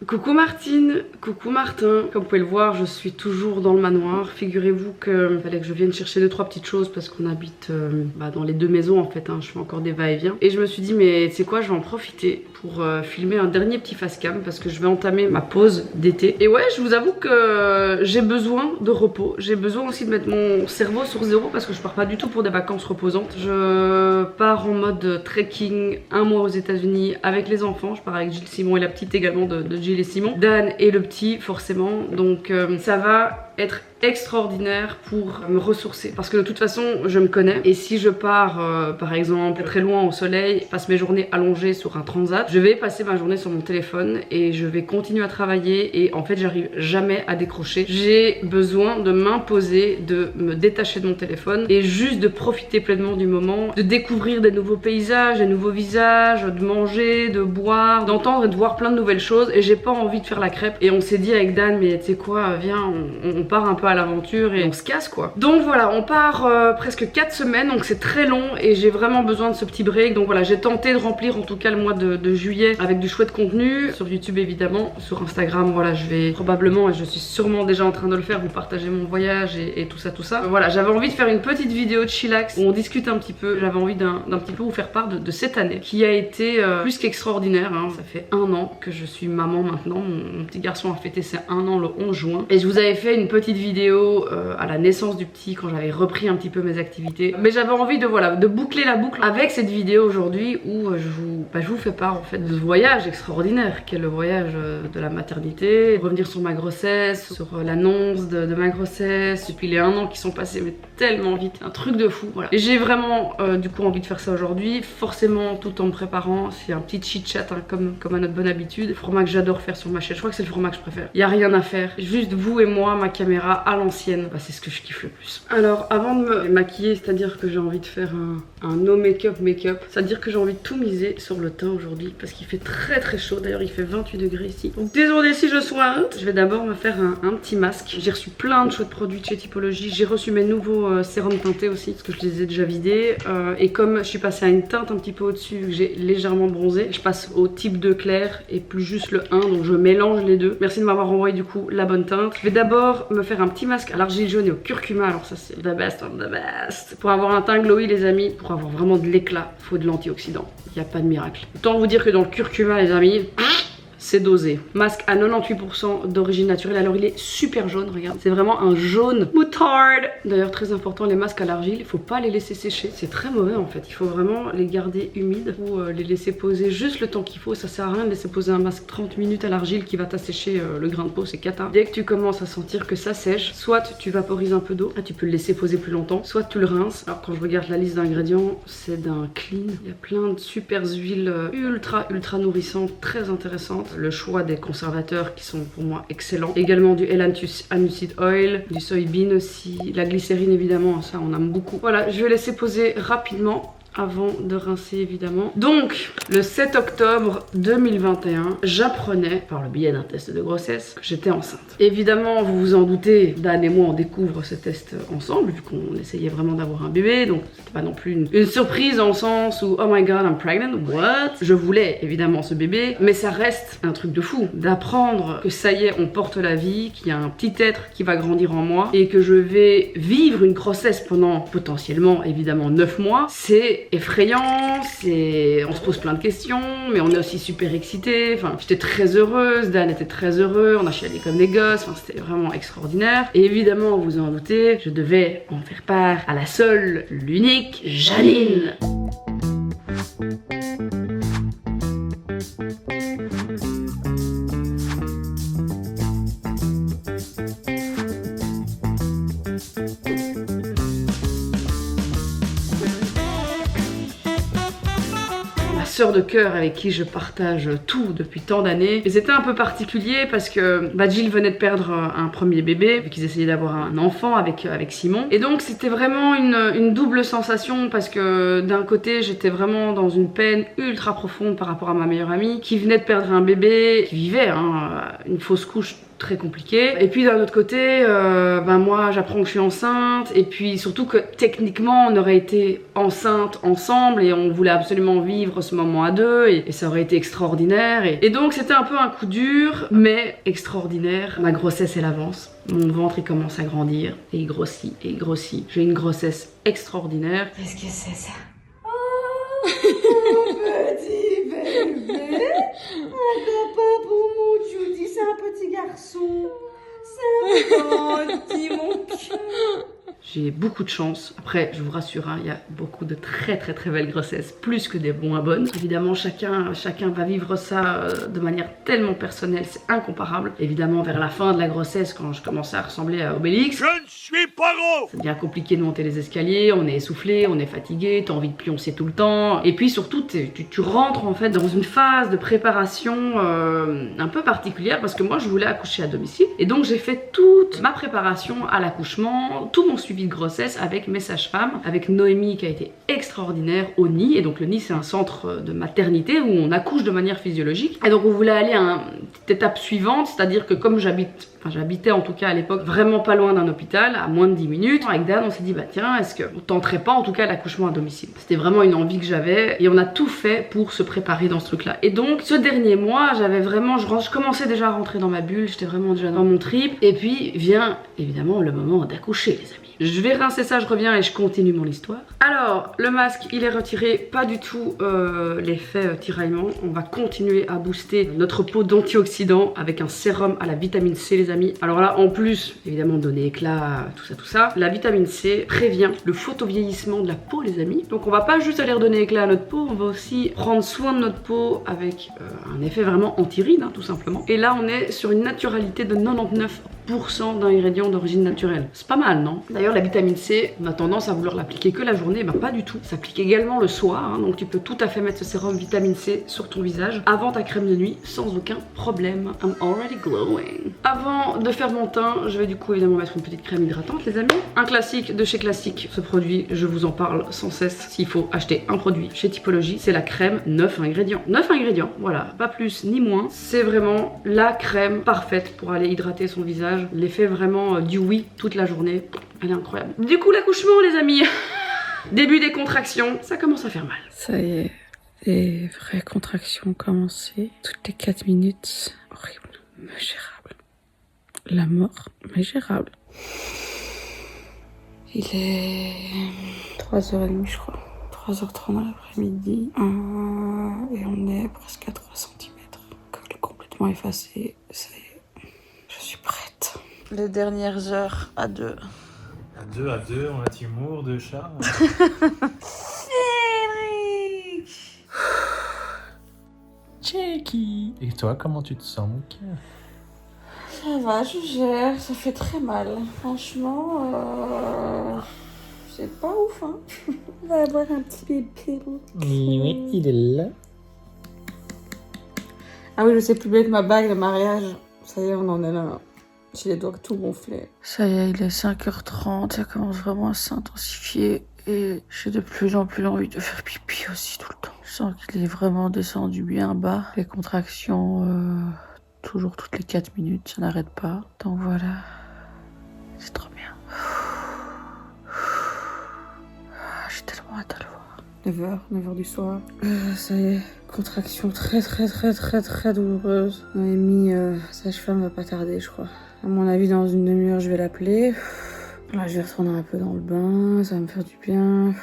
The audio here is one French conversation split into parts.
Coucou Martine, coucou Martin. Comme vous pouvez le voir, je suis toujours dans le manoir. Figurez-vous qu'il fallait que je vienne chercher 2-3 petites choses parce qu'on habite dans les deux maisons en fait. Je fais encore des va-et-vient. Et je me suis dit, mais tu sais quoi, je vais en profiter pour filmer un dernier petit face cam parce que je vais entamer ma pause d'été. Et ouais, je vous avoue que j'ai besoin de repos. J'ai besoin aussi de mettre mon cerveau sur zéro parce que je pars pas du tout pour des vacances reposantes. Je pars en mode trekking un mois aux États-Unis avec les enfants. Je pars avec Gilles, Simon et la petite également de Gilles et Simon. Dan et le petit forcément. Donc ça va être extraordinaire pour me ressourcer parce que de toute façon je me connais et si je pars par exemple très loin au soleil, passe mes journées allongées sur un transat, je vais passer ma journée sur mon téléphone et je vais continuer à travailler et en fait j'arrive jamais à décrocher. J'ai besoin de m'imposer, de me détacher de mon téléphone et juste de profiter pleinement du moment, de découvrir des nouveaux paysages, des nouveaux visages, de manger, de boire, d'entendre et de voir plein de nouvelles choses et j'ai pas envie de faire la crêpe. Et on s'est dit avec Dan, mais tu sais quoi, viens on part un peu à l'aventure et on se casse quoi. Donc voilà, on part presque 4 semaines, donc c'est très long et j'ai vraiment besoin de ce petit break. Donc voilà, j'ai tenté de remplir en tout cas le mois de juillet avec du chouette contenu sur YouTube évidemment, sur Instagram. Voilà, je vais probablement, et je suis sûrement déjà en train de le faire, vous partager mon voyage et tout ça tout ça. Voilà, j'avais envie de faire une petite vidéo de chillax où on discute un petit peu. J'avais envie d'un petit peu vous faire part de cette année qui a été plus qu'extraordinaire. Ça fait 1 an que je suis maman maintenant. Mon petit garçon a fêté ses 1 an le 11 juin et je vous avais fait une petite vidéo à la naissance du petit quand j'avais repris un petit peu mes activités, mais j'avais envie de boucler la boucle avec cette vidéo aujourd'hui où je vous fais part en fait de ce voyage extraordinaire qu'est le voyage de la maternité, revenir sur ma grossesse, sur l'annonce de ma grossesse, et puis les 1 an qui sont passés mais tellement vite, un truc de fou, voilà. Et j'ai vraiment du coup envie de faire ça aujourd'hui, forcément tout en me préparant, c'est un petit chit chat comme à notre bonne habitude. Le format que j'adore faire sur ma chaîne, je crois que c'est le format que je préfère, il n'y a rien à faire, juste vous et moi, ma caméra à l'ancienne, c'est ce que je kiffe le plus. Alors avant de me maquiller, c'est à dire que j'ai envie de faire un no make-up, c'est à dire que j'ai envie de tout miser sur le teint aujourd'hui parce qu'il fait très très chaud, d'ailleurs il fait 28 degrés ici, donc désolé si je sointe. Je vais d'abord me faire un petit masque, j'ai reçu plein de chouettes produits de chez Typologie, j'ai reçu mes nouveaux sérums teintés aussi parce que je les ai déjà vidés et comme je suis passée à une teinte un petit peu au-dessus, j'ai légèrement bronzé, je passe au type 2 clair et plus juste le 1, donc je mélange les deux. Merci de m'avoir envoyé du coup la bonne teinte. Je vais d'abord me faire un petit masque à l'argile jaune et au curcuma, alors ça c'est the best of the best. Pour avoir un teint glowy les amis, pour avoir vraiment de l'éclat, faut de l'antioxydant, il n'y a pas de miracle. Autant vous dire que dans le curcuma les amis, c'est dosé. Masque à 98% d'origine naturelle. Alors il est super jaune, regarde. C'est vraiment un jaune moutarde. D'ailleurs très important, les masques à l'argile, il faut pas les laisser sécher. C'est très mauvais en fait. Il faut vraiment les garder humides ou les laisser poser juste le temps qu'il faut. Ça sert à rien de laisser poser un masque 30 minutes à l'argile qui va t'assécher le grain de peau, c'est cata. Dès que tu commences à sentir que ça sèche, soit tu vaporises un peu d'eau, tu peux le laisser poser plus longtemps, soit tu le rinces. Alors quand je regarde la liste d'ingrédients, c'est d'un clean. Il y a plein de super huiles ultra nourrissantes, très intéressantes. Le choix des conservateurs qui sont pour moi excellents. Également du L-Annucid Oil, du soybean aussi, la glycérine évidemment, ça on aime beaucoup. Voilà, je vais laisser poser rapidement avant de rincer évidemment. Donc le 7 octobre 2021, j'apprenais par le biais d'un test de grossesse que j'étais enceinte. Évidemment vous vous en doutez, Dan et moi on découvre ce test ensemble vu qu'on essayait vraiment d'avoir un bébé, donc c'était pas non plus une surprise dans le sens où oh my god I'm pregnant, what? Je voulais évidemment ce bébé, mais ça reste un truc de fou d'apprendre que ça y est on porte la vie, qu'il y a un petit être qui va grandir en moi et que je vais vivre une grossesse pendant potentiellement évidemment 9 mois. C'est effrayant, on se pose plein de questions, mais on est aussi super excités. Enfin, j'étais très heureuse, Dan était très heureux, on a chialé comme des gosses, enfin, c'était vraiment extraordinaire. Et évidemment, vous en doutez, je devais en faire part à la seule, l'unique Janine. Sœur de cœur avec qui je partage tout depuis tant d'années. Et c'était un peu particulier parce que Gilles venait de perdre un premier bébé, vu qu'ils essayaient d'avoir un enfant avec Simon. Et donc c'était vraiment une double sensation parce que d'un côté j'étais vraiment dans une peine ultra profonde par rapport à ma meilleure amie qui venait de perdre un bébé, qui vivait une fausse couche très compliqué. Et puis d'un autre côté, moi j'apprends que je suis enceinte et puis surtout que techniquement on aurait été enceinte ensemble et on voulait absolument vivre ce moment à deux et ça aurait été extraordinaire. Et donc c'était un peu un coup dur mais extraordinaire. Ma grossesse elle avance. Mon ventre il commence à grandir et il grossit et il grossit. J'ai une grossesse extraordinaire. Qu'est-ce que c'est ça? Oh, petit bébé. Attends pas pour mon Judy, c'est un petit garçon. C'est un petit mon cœur. J'ai beaucoup de chance. Après, je vous rassure, il y a beaucoup de très belles grossesses, plus que des moins bonnes. Évidemment, chacun va vivre ça de manière tellement personnelle, c'est incomparable. Évidemment, vers la fin de la grossesse, quand je commençais à ressembler à Obélix, je ne suis pas gros. c'est bien compliqué de monter les escaliers, on est essoufflé, on est fatigué, t'as envie de pioncer tout le temps. Et puis surtout, tu rentres en fait dans une phase de préparation un peu particulière parce que moi, je voulais accoucher à domicile. Et donc, j'ai fait toute ma préparation à l'accouchement, tout mon suivi de grossesse avec mes sages-femmes, avec Noémie qui a été extraordinaire au nid. Et donc le nid c'est un centre de maternité où on accouche de manière physiologique. Et donc on voulait aller à une petite étape suivante, c'est-à-dire que comme j'habitais en tout cas à l'époque vraiment pas loin d'un hôpital, à moins de 10 minutes. Avec Dan on s'est dit bah tiens, est-ce qu'on tenterait pas en tout cas l'accouchement à domicile? C'était vraiment une envie que j'avais et on a tout fait pour se préparer dans ce truc là. Et donc ce dernier mois j'avais vraiment, je commençais déjà à rentrer dans ma bulle, j'étais vraiment déjà dans mon trip. Et puis vient évidemment le moment d'accoucher les amis. Je vais rincer ça, je reviens et je continue mon histoire. Alors, le masque, il est retiré, pas du tout l'effet tiraillement. On va continuer à booster notre peau d'antioxydants avec un sérum à la vitamine C, les amis. Alors là, en plus, évidemment, donner éclat, tout ça, la vitamine C prévient le photovieillissement de la peau, les amis. Donc on va pas juste aller redonner éclat à notre peau, on va aussi prendre soin de notre peau avec un effet vraiment anti-rides, tout simplement. Et là, on est sur une naturalité de 99% d'ingrédients d'origine naturelle. C'est pas mal, non? D'ailleurs, la vitamine C, on a tendance à vouloir l'appliquer que la journée, ben pas du tout. Ça s'applique également le soir, donc tu peux tout à fait mettre ce sérum vitamine C sur ton visage avant ta crème de nuit sans aucun problème. I'm already glowing. Avant de faire mon teint, je vais du coup évidemment mettre une petite crème hydratante, les amis. Un classique de chez Classique, ce produit, je vous en parle sans cesse. S'il faut acheter un produit chez Typologie, c'est la crème 9 ingrédients. 9 ingrédients, voilà, pas plus ni moins. C'est vraiment la crème parfaite pour aller hydrater son visage. L'effet vraiment du oui toute la journée. Elle est incroyable. Du coup, l'accouchement, les amis. Début des contractions, ça commence à faire mal. Ça y est, les vraies contractions ont commencé. Toutes les 4 minutes. Horrible, mais gérable. La mort, mais gérable. Il est 3h30, je crois. 3h30 dans l'après-midi. Et on est presque à 3 cm. Col complètement effacé. Ça y est, je suis prête. Les dernières heures à 2. À deux, on a Timour, deux chats. Cédric. Checky. Et toi, comment tu te sens, mon cœur? Ça va, je gère. Ça fait très mal. Franchement, c'est pas ouf, hein. On va avoir un petit bébé. Oui, il est là. Ah oui, je sais plus bien que ma bague de mariage. Ça y est, on en est là. J'ai les doigts tout gonflés. Ça y est, il est 5h30. Ça commence vraiment à s'intensifier. Et j'ai de plus en plus envie de faire pipi aussi tout le temps. Je sens qu'il est vraiment descendu bien bas. Les contractions, toujours toutes les 4 minutes, ça n'arrête pas. Donc voilà, c'est trop bien. J'ai tellement hâte à le voir. 9h du soir. Ça y est, contraction très douloureuse. Noémie, sage-femme, va pas tarder, je crois. À mon avis, dans une demi-heure, je vais l'appeler. Là, je vais retourner un peu dans le bain, ça va me faire du bien.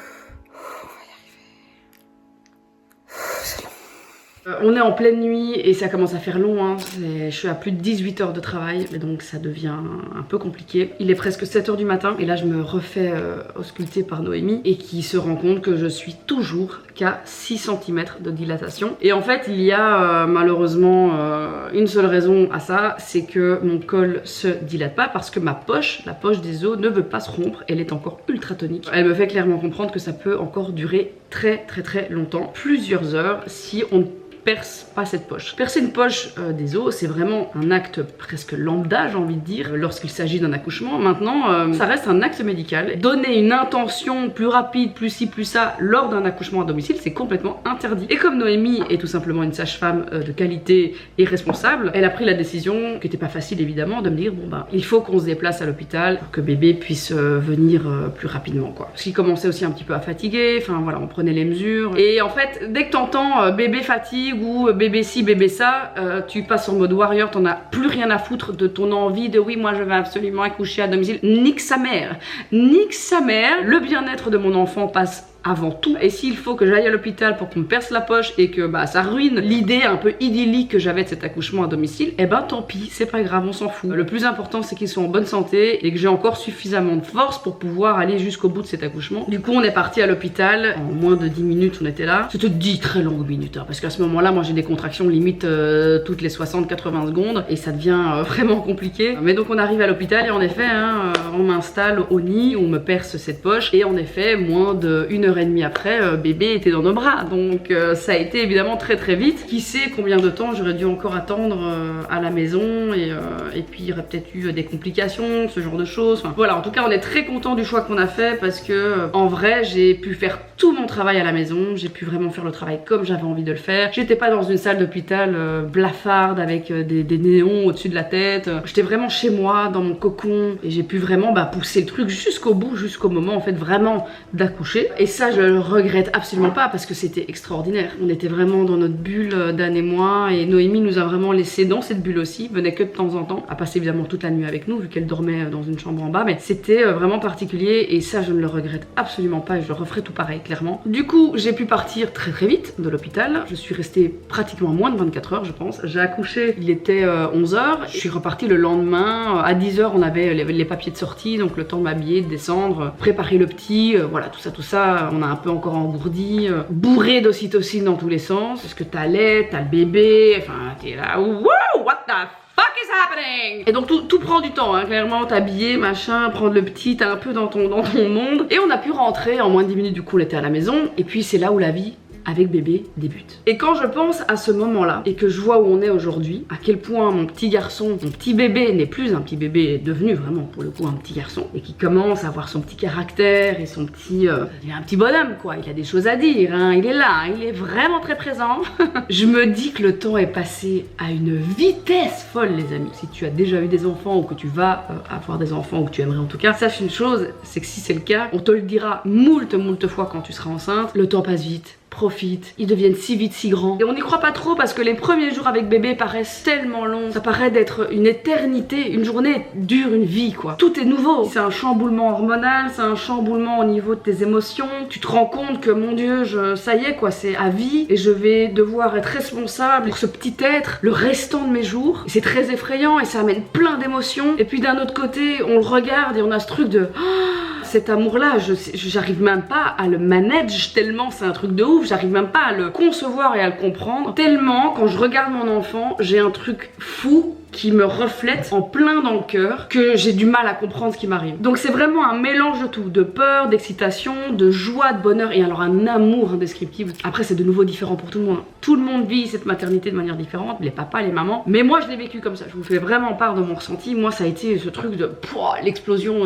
On est en pleine nuit et ça commence à faire long, hein. Je suis à plus de 18 heures de travail et donc ça devient un peu compliqué. Il est presque 7 heures du matin et là je me refais ausculter par Noémie et qui se rend compte que je suis toujours qu'à 6 cm de dilatation. Et en fait il y a malheureusement une seule raison à ça, c'est que mon col se dilate pas parce que ma poche, la poche des os, ne veut pas se rompre, elle est encore ultra tonique. Elle me fait clairement comprendre que ça peut encore durer très longtemps, plusieurs heures, si on perce pas cette poche. Percer une poche des os, c'est vraiment un acte presque lambda, j'ai envie de dire, lorsqu'il s'agit d'un accouchement. Maintenant, ça reste un acte médical. Donner une intention plus rapide, plus ci, plus ça, lors d'un accouchement à domicile, c'est complètement interdit. Et comme Noémie est tout simplement une sage-femme de qualité et responsable, elle a pris la décision, qui n'était pas facile évidemment, de me dire bon bah il faut qu'on se déplace à l'hôpital pour que bébé puisse venir plus rapidement quoi. Parce qu'il commençait aussi un petit peu à fatiguer, enfin voilà, on prenait les mesures. Et en fait, dès que t'entends bébé fatigue ou bébé ci, bébé ça, tu passes en mode warrior, t'en as plus rien à foutre de ton envie de oui, moi je vais absolument accoucher à domicile. Nique sa mère, nique sa mère, le bien-être de mon enfant passe avant tout. Et s'il faut que j'aille à l'hôpital pour qu'on me perce la poche et que bah ça ruine l'idée un peu idyllique que j'avais de cet accouchement à domicile, eh ben tant pis, c'est pas grave, on s'en fout. Le plus important c'est qu'ils soient en bonne santé et que j'ai encore suffisamment de force pour pouvoir aller jusqu'au bout de cet accouchement. Du coup on est parti à l'hôpital, en moins de 10 minutes on était là. C'était 10 très longues minutes hein, parce qu'à ce moment là moi j'ai des contractions limite toutes les 60-80 secondes et ça devient vraiment compliqué. Mais donc on arrive à l'hôpital et en effet hein, on m'installe au nid, on me perce cette poche et en effet moins de 1h30 après bébé était dans nos bras, donc ça a été évidemment très très vite. Qui sait combien de temps j'aurais dû encore attendre à la maison et puis il y aurait peut-être eu des complications, ce genre de choses. Enfin, voilà, en tout cas on est très content du choix qu'on a fait parce que en vrai j'ai pu faire tout mon travail à la maison, j'ai pu vraiment faire le travail comme j'avais envie de le faire. J'étais pas dans une salle d'hôpital blafarde avec des néons au-dessus de la tête. J'étais vraiment chez moi dans mon cocon et j'ai pu vraiment pousser le truc jusqu'au bout, jusqu'au moment en fait vraiment d'accoucher. Et ça je le regrette absolument pas parce que c'était extraordinaire. On était vraiment dans notre bulle Dan et moi et Noémie nous a vraiment laissé dans cette bulle aussi, venait que de temps en temps, a passé évidemment toute la nuit avec nous vu qu'elle dormait dans une chambre en bas, mais c'était vraiment particulier et ça je ne le regrette absolument pas et je le referai tout pareil clairement. Du coup j'ai pu partir très très vite de l'hôpital, je suis restée pratiquement moins de 24 heures je pense. J'ai accouché, il était 11h, je suis repartie le lendemain, à 10h on avait les papiers de sortie, donc le temps de m'habiller, de descendre, préparer le petit, voilà tout ça, on a un peu encore engourdi, bourré d'ocytocine dans tous les sens, parce que t'as lait, t'as le bébé, enfin t'es là, wow, what the fuck is happening? Et donc tout prend du temps, hein, clairement, t'habiller, machin, prendre le petit, t'es un peu dans ton monde. Et on a pu rentrer en moins de 10 minutes, du coup on était à la maison, et puis c'est là où la vie avec bébé débute. Et quand je pense à ce moment-là et que je vois où on est aujourd'hui, à quel point mon petit garçon, mon petit bébé n'est plus un petit bébé, est devenu vraiment pour le coup un petit garçon et qui commence à avoir son petit caractère et son petit, il est un petit bonhomme quoi, il a des choses à dire, hein, il est là, il est vraiment très présent. Je me dis que le temps est passé à une vitesse folle les amis. Si tu as déjà eu des enfants ou que tu vas avoir des enfants ou que tu aimerais en tout cas, sache une chose, c'est que si c'est le cas, on te le dira moult fois quand tu seras enceinte, le temps passe vite. Profite, ils deviennent si vite si grands. Et on n'y croit pas trop parce que les premiers jours avec bébé paraissent tellement longs. Ça paraît d'être une éternité, une journée dure une vie quoi. Tout est nouveau. C'est un chamboulement hormonal, c'est un chamboulement au niveau de tes émotions. Tu te rends compte que mon Dieu, ça y est quoi, c'est à vie et je vais devoir être responsable pour ce petit être le restant de mes jours. C'est très effrayant et ça amène plein d'émotions. Et puis d'un autre côté, on le regarde et on a ce truc de... cet amour-là, j'arrive même pas à le manage tellement c'est un truc de ouf, j'arrive même pas à le concevoir et à le comprendre, tellement quand je regarde mon enfant, j'ai un truc fou qui me reflète en plein dans le cœur que j'ai du mal à comprendre ce qui m'arrive. Donc c'est vraiment un mélange de tout, de peur, d'excitation, de joie, de bonheur et alors un amour indescriptible. Après c'est de nouveau différent pour tout le monde. Tout le monde vit cette maternité de manière différente, les papas, les mamans, mais moi je l'ai vécu comme ça. Je vous fais vraiment part de mon ressenti. Moi ça a été ce truc de l'explosion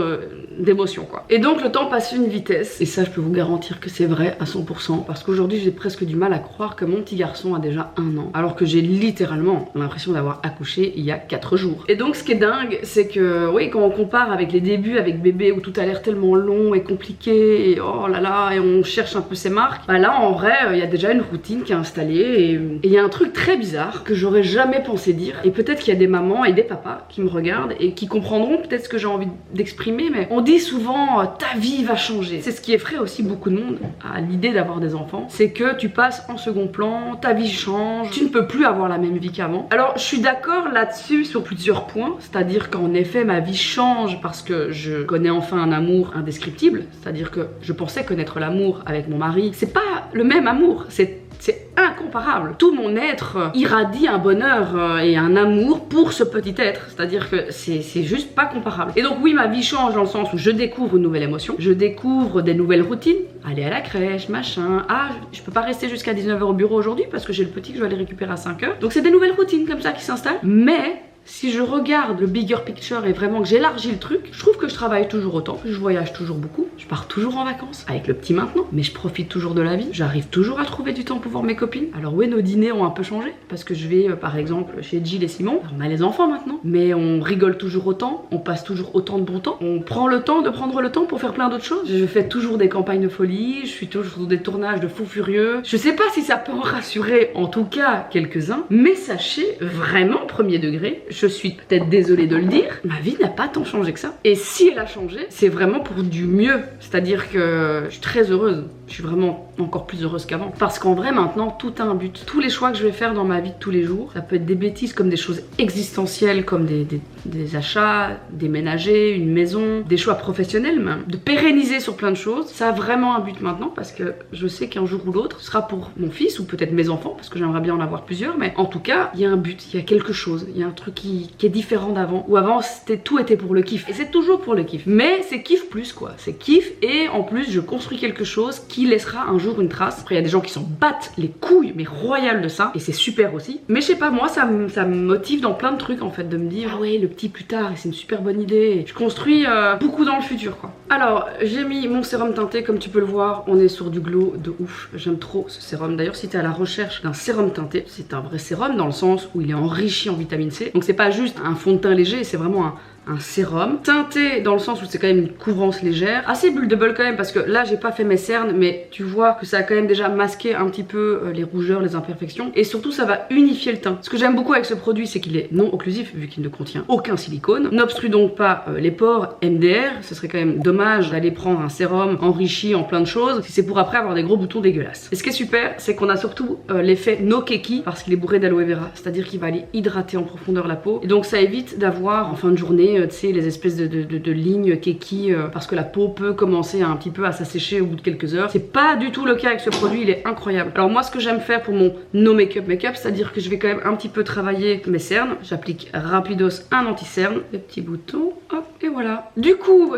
d'émotions quoi. Et donc le temps passe une vitesse et ça je peux vous garantir que c'est vrai à 100% parce qu'aujourd'hui j'ai presque du mal à croire que mon petit garçon a déjà 1 an alors que j'ai littéralement l'impression d'avoir accouché il y a 4 jours. Et donc ce qui est dingue c'est que oui quand on compare avec les débuts avec bébé où tout a l'air tellement long et compliqué et oh là là et on cherche un peu ses marques, bah là en vrai il y a déjà une routine qui est installée et il y a un truc très bizarre que j'aurais jamais pensé dire et peut-être qu'il y a des mamans et des papas qui me regardent et qui comprendront peut-être ce que j'ai envie d'exprimer, mais on dit souvent ta vie va changer. C'est ce qui effraie aussi beaucoup de monde à l'idée d'avoir des enfants, c'est que tu passes en second plan, ta vie change, tu ne peux plus avoir la même vie qu'avant. Alors je suis d'accord là-dessus sur plusieurs points, c'est-à-dire qu'en effet ma vie change parce que je connais enfin un amour indescriptible, c'est-à-dire que je pensais connaître l'amour avec mon mari, c'est pas le même amour, c'est c'est incomparable. Tout mon être irradie un bonheur et un amour pour ce petit être. C'est-à-dire que c'est juste pas comparable. Et donc oui, ma vie change dans le sens où je découvre une nouvelle émotion, je découvre des nouvelles routines, aller à la crèche, machin, ah, je peux pas rester jusqu'à 19h au bureau aujourd'hui parce que j'ai le petit que je vais aller récupérer à 5h. Donc c'est des nouvelles routines comme ça qui s'installent, mais si je regarde le bigger picture et vraiment que j'élargis le truc, je trouve que je travaille toujours autant, que je voyage toujours beaucoup, je pars toujours en vacances, avec le petit maintenant, mais je profite toujours de la vie, j'arrive toujours à trouver du temps pour voir mes copines. Alors oui, nos dîners ont un peu changé, parce que je vais par exemple chez Jill et Simon, on a les enfants maintenant, mais on rigole toujours autant, on passe toujours autant de bon temps, on prend le temps de prendre le temps pour faire plein d'autres choses. Je fais toujours des campagnes de folie, je suis toujours sur des tournages de fous furieux. Je sais pas si ça peut en rassurer, en tout cas quelques-uns, mais sachez vraiment, premier degré, je suis peut-être désolée de le dire, ma vie n'a pas tant changé que ça. Et si elle a changé, c'est vraiment pour du mieux. C'est-à-dire que je suis très heureuse. Je suis vraiment encore plus heureuse qu'avant. Parce qu'en vrai, maintenant, tout a un but. Tous les choix que je vais faire dans ma vie de tous les jours, ça peut être des bêtises comme des choses existentielles, comme des achats, déménager, une maison, des choix professionnels même. De pérenniser sur plein de choses, ça a vraiment un but maintenant parce que je sais qu'un jour ou l'autre, ce sera pour mon fils ou peut-être mes enfants, parce que j'aimerais bien en avoir plusieurs, mais en tout cas, il y a un but, il y a quelque chose, il y a un truc qui est différent d'avant. Où avant, tout était pour le kiff. Et c'est toujours pour le kiff. Mais c'est kiff plus quoi. C'est kiff et en plus, je construis quelque chose qui laissera un jour une trace. Après, il y a des gens qui s'en battent les couilles, mais royales de ça. Et c'est super aussi. Mais je sais pas, moi, ça me motive dans plein de trucs en fait, de me dire, ah ouais, le petit plus tard, et c'est une super bonne idée. Je construis beaucoup dans le futur quoi. Alors, j'ai mis mon sérum teinté, comme tu peux le voir, on est sur du glow de ouf. J'aime trop ce sérum. D'ailleurs, si t'es à la recherche d'un sérum teinté, c'est un vrai sérum dans le sens où il est enrichi en vitamine C. Donc c'est pas juste un fond de teint léger, c'est vraiment un sérum teinté dans le sens où c'est quand même une couvrance légère, assez buildable quand même parce que là j'ai pas fait mes cernes mais tu vois que ça a quand même déjà masqué un petit peu les rougeurs, les imperfections et surtout ça va unifier le teint. Ce que j'aime beaucoup avec ce produit c'est qu'il est non occlusif vu qu'il ne contient aucun silicone, n'obstrue donc pas les pores, MDR, ce serait quand même dommage d'aller prendre un sérum enrichi en plein de choses si c'est pour après avoir des gros boutons dégueulasses. Et ce qui est super c'est qu'on a surtout l'effet no keki parce qu'il est bourré d'aloe vera, c'est-à-dire qu'il va aller hydrater en profondeur la peau et donc ça évite d'avoir en fin de journée tu sais, les espèces de lignes keki parce que la peau peut commencer un petit peu à s'assécher au bout de quelques heures. C'est pas du tout le cas avec ce produit, il est incroyable. Alors moi ce que j'aime faire pour mon no make-up, c'est-à-dire que je vais quand même un petit peu travailler mes cernes. J'applique rapidos un anti-cerne, les petits boutons, hop, et voilà. Du coup,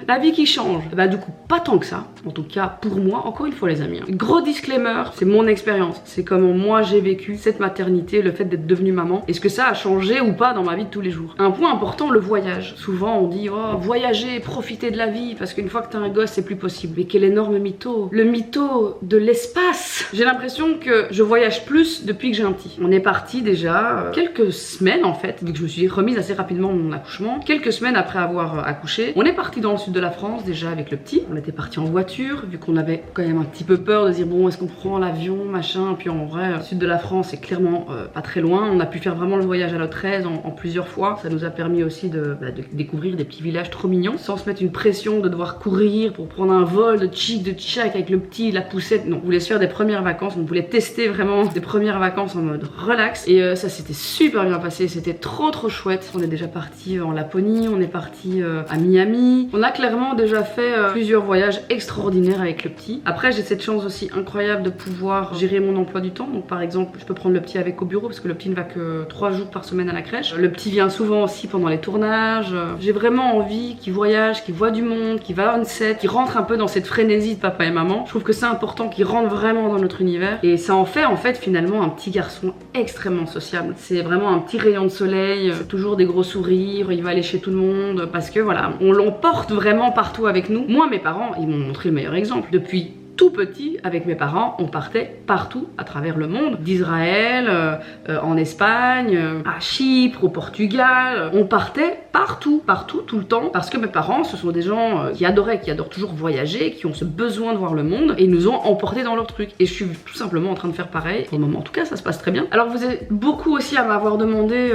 la vie qui change, bah du coup pas tant que ça, en tout cas pour moi, encore une fois les amis. Gros disclaimer, c'est mon expérience, c'est comment moi j'ai vécu cette maternité, le fait d'être devenue maman. Est-ce que ça a changé ou pas dans ma vie de tous les jours? Un point important, le voyage. Souvent on dit oh voyager, profiter de la vie, parce qu'une fois que t'as un gosse c'est plus possible. Mais quel énorme mytho, le mytho de l'espace. J'ai l'impression que je voyage plus depuis que j'ai un petit. On est parti déjà quelques semaines en fait, vu que je me suis remise assez rapidement de mon accouchement, quelques semaines après avoir accouché. On est parti dans le sud de la France déjà avec le petit. On était parti en voiture vu qu'on avait quand même un petit peu peur de dire bon est-ce qu'on prend l'avion machin, puis en vrai le sud de la France c'est clairement pas très loin. On a pu faire vraiment le voyage à notre aise en plusieurs fois. Ça nous a permis aussi de découvrir des petits villages trop mignons sans se mettre une pression de devoir courir pour prendre un vol de tchic avec le petit, la poussette. Non, on voulait se faire des premières vacances, on voulait tester vraiment des premières vacances en mode relax et ça s'était super bien passé, c'était trop chouette. On est déjà parti en Laponie, on est parti à Miami, on a clairement déjà fait plusieurs voyages extraordinaires avec le petit. Après j'ai cette chance aussi incroyable de pouvoir gérer mon emploi du temps, donc par exemple je peux prendre le petit avec au bureau parce que le petit ne va que 3 jours par semaine à la crèche. Le petit vient souvent aussi pendant les tournages. J'ai vraiment envie qu'il voyage, qu'il voit du monde, qu'il va on set, qu'il rentre un peu dans cette frénésie de papa et maman. Je trouve que c'est important qu'il rentre vraiment dans notre univers et ça en fait finalement un petit garçon extrêmement sociable. C'est vraiment un petit rayon de soleil, toujours des gros sourires, il va aller chez tout le monde parce que voilà, on l'emporte vraiment partout avec nous. Moi mes parents ils m'ont montré le meilleur exemple. Depuis tout petit, avec mes parents, on partait partout à travers le monde, d'Israël, en Espagne, à Chypre, au Portugal. On partait partout, tout le temps, parce que mes parents, ce sont des gens qui adorent toujours voyager, qui ont ce besoin de voir le monde, et ils nous ont emportés dans leur truc. Et je suis tout simplement en train de faire pareil. Pour le moment, en tout cas, ça se passe très bien. Alors, vous êtes beaucoup aussi à m'avoir demandé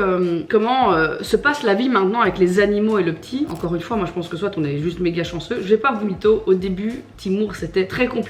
comment se passe la vie maintenant avec les animaux et le petit. Encore une fois, moi, je pense que soit on est juste méga chanceux. Je vais pas vous mytho. Au début, Timur, c'était très compliqué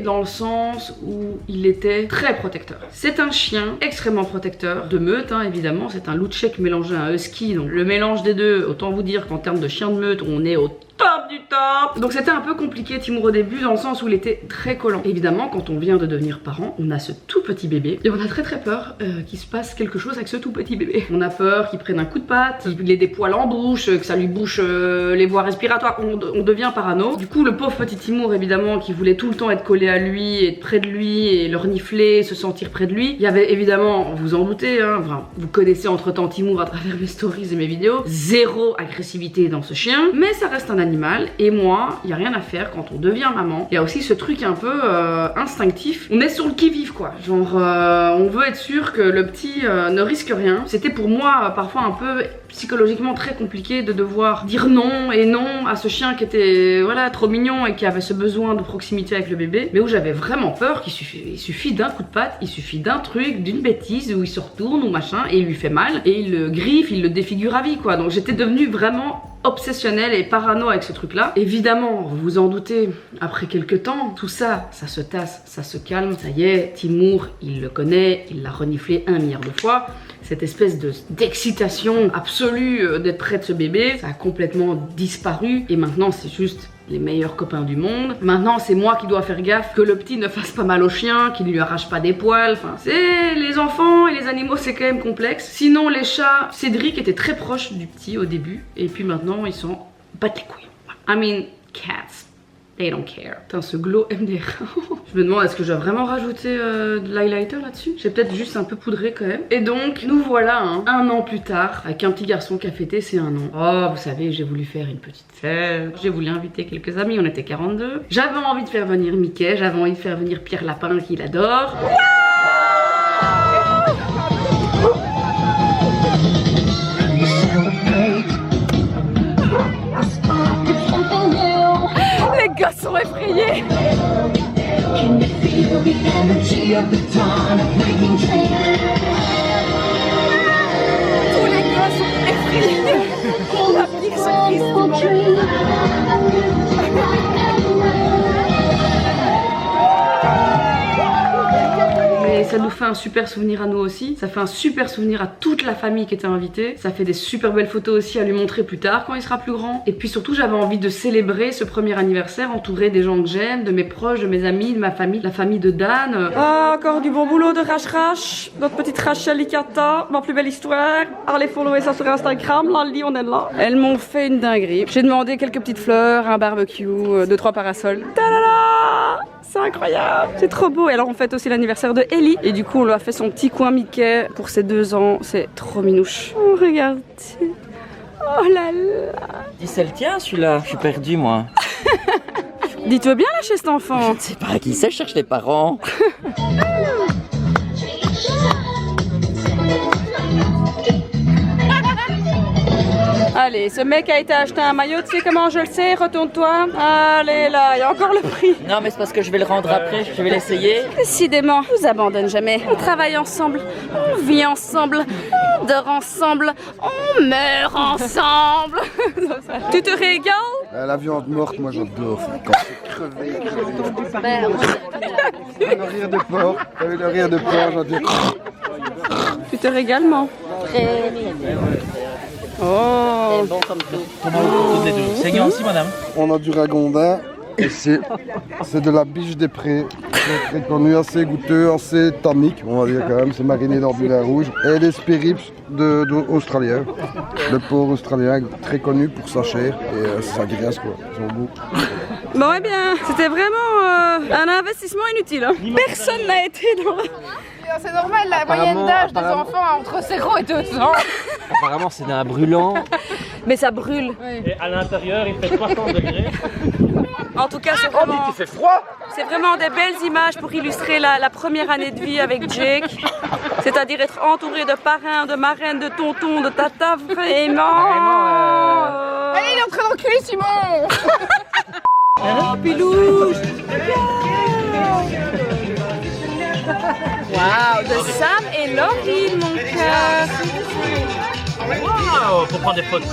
dans le sens où il était très protecteur. C'est un chien extrêmement protecteur, de meute hein, évidemment, c'est un loup tchèque mélangé à un husky, donc le mélange des deux, autant vous dire qu'en termes de chien de meute, on est au top du top. Donc c'était un peu compliqué Timur au début dans le sens où il était très collant. Évidemment quand on vient de devenir parent, on a ce tout petit bébé et on a très peur qu'il se passe quelque chose avec ce tout petit bébé. On a peur qu'il prenne un coup de patte, qu'il ait des poils en bouche, que ça lui bouche les voies respiratoires. On devient parano. Du coup le pauvre petit Timur évidemment qui voulait tout le temps être collé à lui, être près de lui et le renifler, se sentir près de lui. Il y avait évidemment, vous en doutez, hein, enfin, vous connaissez entre temps Timur à travers mes stories et mes vidéos, zéro agressivité dans ce chien, mais ça reste un animal et moi, il n'y a rien à faire quand on devient maman. Il y a aussi ce truc un peu instinctif. On est sur le qui-vive quoi. Genre, on veut être sûr que le petit ne risque rien. C'était pour moi parfois un peu psychologiquement très compliqué de devoir dire non et non à ce chien qui était voilà trop mignon et qui avait ce besoin de proximité avec le bébé, mais où j'avais vraiment peur qu'il suffit d'un coup de patte, il suffit d'un truc, d'une bêtise où il se retourne ou machin et il lui fait mal et il le griffe, il le défigure à vie quoi. Donc j'étais devenue vraiment obsessionnelle et parano avec ce truc là. Évidemment, vous vous en doutez, après quelques temps, tout ça, ça se tasse, ça se calme, ça y est, Timur, il le connaît, il l'a reniflé 1 milliard de fois. Cette espèce d'excitation absolue d'être près de ce bébé, ça a complètement disparu et maintenant c'est juste les meilleurs copains du monde. Maintenant c'est moi qui dois faire gaffe que le petit ne fasse pas mal au chien, qu'il ne lui arrache pas des poils. Enfin, c'est les enfants et les animaux, c'est quand même complexe. Sinon les chats, Cédric était très proche du petit au début et puis maintenant ils sont battent les couilles. I mean cats. They don't care. Putain, ce glow MDR. Je me demande, est-ce que je dois vraiment rajouter de l'highlighter là-dessus? J'ai peut-être juste un peu poudré quand même. Et donc, nous voilà, hein, 1 an plus tard, avec un petit garçon qui a fêté ses 1 an. Oh, vous savez, j'ai voulu faire une petite fête. J'ai voulu inviter quelques amis, on était 42. J'avais envie de faire venir Mickey, j'avais envie de faire venir Pierre Lapin, qu'il adore. Les gars sont effrayés. Tous les gars sont effrayés. La pire surprise du monde. Mais ça nous fait un super souvenir à nous aussi. Ça fait un super souvenir à toute la famille qui était invitée. Ça fait des super belles photos aussi à lui montrer plus tard quand il sera plus grand. Et puis surtout j'avais envie de célébrer ce premier anniversaire entouré des gens que j'aime, de mes proches, de mes amis, de ma famille, de la famille de Dan. Ah, encore du bon boulot de Rash, notre petite Rachel Licata, ma plus belle histoire. Allez follower ça sur Instagram, Lali, on est là. Elles m'ont fait une dinguerie. J'ai demandé quelques petites fleurs, un barbecue, 2-3 parasols. Ta-da-da! C'est incroyable, c'est trop beau. Et alors on fête aussi l'anniversaire de Ellie. Et du coup on lui a fait son petit coin Mickey pour ses 2 ans. C'est trop minouche. Oh regardez. Oh là là. Dis c'est le tien celui-là. Je suis perdu moi. Dis-toi bien là chez cet enfant. Je ne sais pas qui c'est, je cherche les parents. Allez, ce mec a été acheté un maillot, tu sais comment je le sais, retourne-toi. Allez là, il y a encore le prix. Non mais c'est parce que je vais le rendre après, je vais l'essayer. Décidément, on vous abandonne jamais. On travaille ensemble, on vit ensemble, on dort ensemble, on meurt ensemble. Tu te régales? La viande morte, moi j'adore. Quand c'est crevé. Le rire de porc, t'as vu le rire de porc, j'adore. Tu te régales, moi? Oh. C'est bon comme tout. C'est saignant aussi madame. On a du ragondin et c'est de la biche des prés. Très connu, assez goûteux, assez tamique, on va dire quand même. C'est mariné dans du vin rouge. Et des spirips australiens. Le porc australien très connu pour sa chair et sa graisse quoi. Ils sont beaux. Bon eh bien, c'était vraiment un investissement inutile. Hein. Personne n'a été dans... C'est normal, la moyenne d'âge des enfants entre 0 et 2 ans. Apparemment c'est un brûlant. Mais ça brûle. Et à l'intérieur, il fait 60 degrés. En tout cas, c'est vraiment... Il fait froid. C'est vraiment des belles images pour illustrer la première année de vie avec Jake. C'est-à-dire être entouré de parrains, de marraines, de tontons, de tatas, vraiment. Allez, il est en train d'enculer Simon. Oh, Pilouche. Waouh, de Sam et Laurie, mon cœur. Waouh, pour prendre des photos.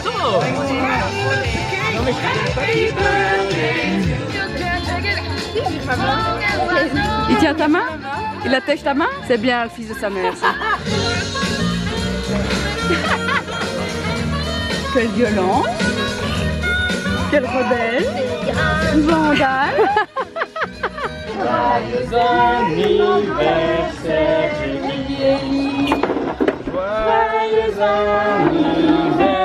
Il tient ta main? Il attèche ta main? C'est bien le fils de sa mère, ça. Quelle violence. Quelle rebelle. Vandale. Joyeux anniversaire, Jenny. Joyeux anniversaire.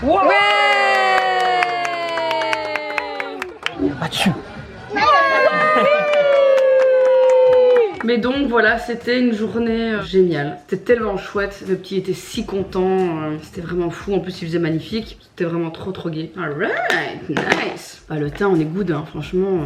Ouais. Battu. Mais donc voilà, c'était une journée géniale. C'était tellement chouette, le petit était si content, c'était vraiment fou. En plus il faisait magnifique, c'était vraiment trop gai. Alright, nice. Bah le teint on est good hein, franchement.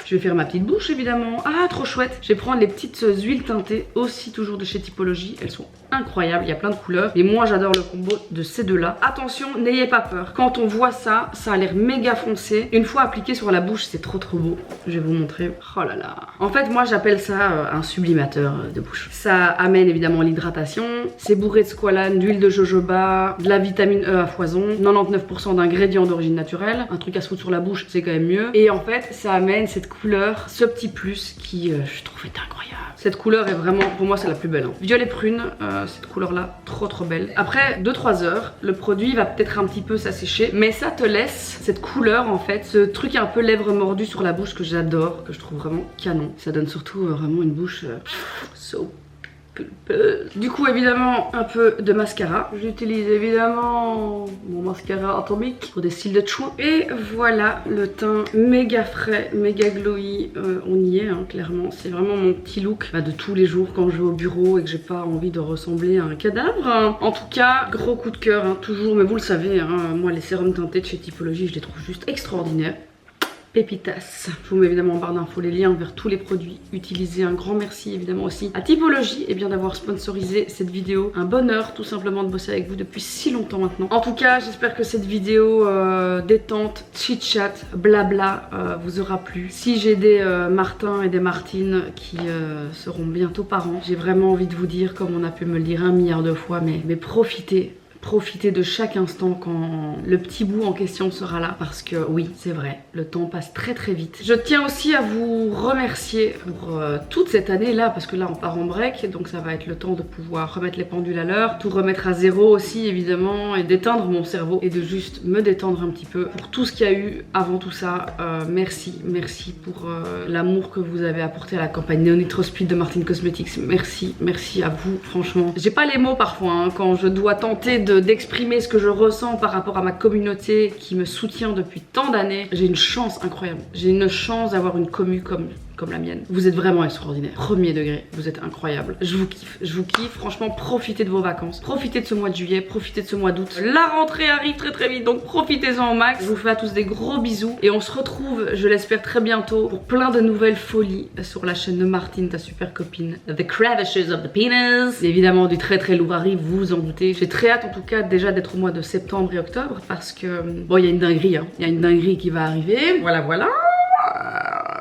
Je vais faire ma petite bouche évidemment. Ah trop chouette. Je vais prendre les petites huiles teintées aussi toujours de chez Typologie. Elles sont incroyables, il y a plein de couleurs. Et moi j'adore le combo de ces deux là. Attention, n'ayez pas peur. Quand on voit ça, ça a l'air méga foncé. Une fois appliqué sur la bouche, c'est trop beau. Je vais vous montrer. Oh là là. En fait moi j'appelle ça un sublimateur de bouche. Ça amène évidemment l'hydratation. C'est bourré de squalane, d'huile de jojoba, de la vitamine E à foison, 99% d'ingrédients d'origine naturelle. Un truc à se foutre sur la bouche, c'est quand même mieux. Et en fait ça amène cette couleur, ce petit plus qui je trouve est incroyable. Cette couleur est vraiment, pour moi c'est la plus belle. Hein. Violet prune, cette couleur là, trop belle. Après 2-3 heures, le produit va peut-être un petit peu s'assécher, mais ça te laisse cette couleur en fait, ce truc un peu lèvres mordues sur la bouche que j'adore, que je trouve vraiment canon. Ça donne surtout vraiment une bouche so. Du coup évidemment un peu de mascara. J'utilise évidemment mon mascara atomique pour des styles de chouin. Et voilà le teint méga frais, méga glowy. On y est hein, clairement. C'est vraiment mon petit look de tous les jours quand je vais au bureau et que j'ai pas envie de ressembler à un cadavre. En tout cas gros coup de cœur hein, toujours. Mais vous le savez hein, moi les sérums teintés de chez Typologie je les trouve juste extraordinaires. Pépitas. Je vous mets évidemment en barre d'infos les liens vers tous les produits utilisés. Un grand merci évidemment aussi à Typologie et bien d'avoir sponsorisé cette vidéo. Un bonheur tout simplement de bosser avec vous depuis si longtemps maintenant. En tout cas j'espère que cette vidéo détente, chit chat, blabla vous aura plu. Si j'ai des Martin et des Martines qui seront bientôt parents, j'ai vraiment envie de vous dire comme on a pu me le dire 1 milliard de fois mais profitez de chaque instant quand le petit bout en question sera là parce que oui c'est vrai le temps passe très vite. Je tiens aussi à vous remercier pour toute cette année là parce que là on part en break donc ça va être le temps de pouvoir remettre les pendules à l'heure, tout remettre à zéro aussi évidemment et d'éteindre mon cerveau et de juste me détendre un petit peu pour tout ce qu'il y a eu avant tout ça. Merci pour l'amour que vous avez apporté à la campagne Neo Nitro Speed de Martin Cosmetics. Merci à vous franchement. J'ai pas les mots parfois hein, quand je dois tenter d'exprimer ce que je ressens par rapport à ma communauté qui me soutient depuis tant d'années. J'ai une chance incroyable. J'ai une chance d'avoir une commu comme la mienne. Vous êtes vraiment extraordinaire. Premier degré, vous êtes incroyable. Je vous kiffe. Franchement, profitez de vos vacances. Profitez de ce mois de juillet, profitez de ce mois d'août. La rentrée arrive très vite, donc profitez-en au max. Je vous fais à tous des gros bisous et on se retrouve, je l'espère très bientôt, pour plein de nouvelles folies sur la chaîne de Martine, ta super copine. The Crevices of the Penis. Et évidemment, du très lourd arrive, vous vous en doutez. J'ai très hâte en tout cas déjà d'être au mois de septembre et octobre parce que, bon, il y a une dinguerie, hein. Il y a une dinguerie qui va arriver. Voilà.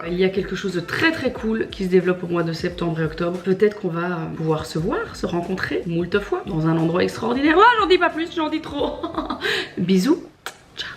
Il y a quelque chose de très cool qui se développe au mois de septembre et octobre. Peut-être qu'on va pouvoir se voir, se rencontrer moult fois dans un endroit extraordinaire. Oh, j'en dis pas plus, j'en dis trop. Bisous. Ciao.